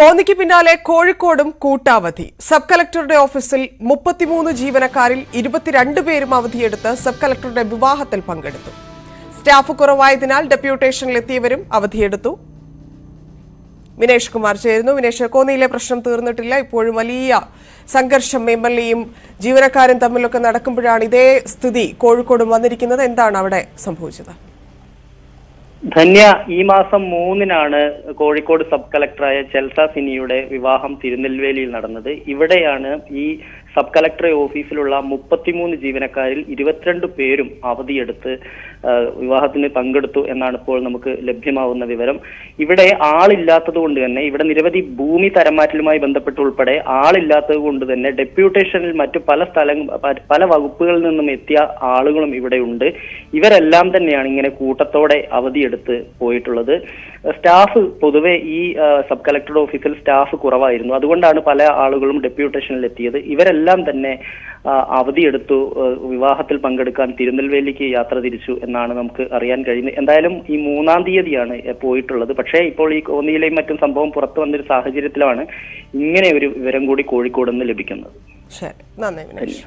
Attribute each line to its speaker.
Speaker 1: കോന്നിക്ക് പിന്നാലെ കോഴിക്കോടും കൂട്ടാവധി. സബ് കളക്ടറുടെ ഓഫീസിൽ 33 ജീവനക്കാരിൽ 22 പേരും അവധിയെടുത്ത് സബ് കളക്ടറുടെ വിവാഹത്തിൽ പങ്കെടുത്തു. സ്റ്റാഫ് കുറവായതിനാൽ ഡെപ്യൂട്ടേഷനിലെത്തിയവരും അവധിയെടുത്തു. വിനേഷ് കുമാർ ചേരുന്നു. വിനേഷ്, കോന്നിയിലെ പ്രശ്നം തീർന്നിട്ടില്ല. ഇപ്പോഴും വലിയ സംഘർഷം എംഎൽഎയും ജീവനക്കാരും തമ്മിലൊക്കെ നടക്കുമ്പോഴാണ് ഇതേ സ്ഥിതി കോഴിക്കോടും വന്നിരിക്കുന്നത്. എന്താണ് അവിടെ സംഭവിച്ചത്?
Speaker 2: ധന്യ, ഈ മാസം 3-നാണ് കോഴിക്കോട് സബ് കളക്ടറായ ചെൽസ സിനിയുടെ വിവാഹം തിരുനെൽവേലിയിൽ നടന്നത്. ഇവിടെയാണ് ഈ സബ് കളക്ടറെ ഓഫീസിലുള്ള 33 ജീവനക്കാരിൽ 22 പേരും അവധിയെടുത്ത് വിവാഹത്തിന് പങ്കെടുത്തു എന്നാണ് ഇപ്പോൾ നമുക്ക് ലഭ്യമാവുന്ന വിവരം. ഇവിടെ ആളില്ലാത്തത് കൊണ്ട് തന്നെ, ഇവിടെ നിരവധി ഭൂമി തരംമാറ്റലുമായി ബന്ധപ്പെട്ട് ഉൾപ്പെടെ ആളില്ലാത്തത് കൊണ്ട് തന്നെ ഡെപ്യൂട്ടേഷനിൽ മറ്റു പല വകുപ്പുകളിൽ നിന്നും എത്തിയ ആളുകളും ഇവിടെ ഉണ്ട്. ഇവരെല്ലാം തന്നെയാണ് ഇങ്ങനെ കൂട്ടത്തോടെ അവധിയെടുത്ത് പോയിട്ടുള്ളത്. സ്റ്റാഫ് പൊതുവെ ഈ സബ് കളക്ടറുടെ ഓഫീസിൽ സ്റ്റാഫ് കുറവായിരുന്നു. അതുകൊണ്ടാണ് പല ആളുകളും ഡെപ്യൂട്ടേഷനിൽ എത്തിയത്. ഇവരെല്ലാം തന്നെ അവധിയെടുത്തു വിവാഹത്തിൽ പങ്കെടുക്കാൻ തിരുനെൽവേലിക്ക് യാത്ര തിരിച്ചു എന്നാണ് നമുക്ക് അറിയാൻ കഴിയുന്നത്. എന്തായാലും ഈ 3-ാം തീയതിയാണ് പോയിട്ടുള്ളത്. പക്ഷേ ഇപ്പോൾ ഈ കോന്നിയിലെയും മറ്റും സംഭവം പുറത്തു വന്നൊരു സാഹചര്യത്തിലാണ് ഇങ്ങനെ ഒരു വിവരം കൂടി കോഴിക്കോട് നിന്ന് ലഭിക്കുന്നത്.
Speaker 1: ശരി, നന്ദി വിനേഷ്.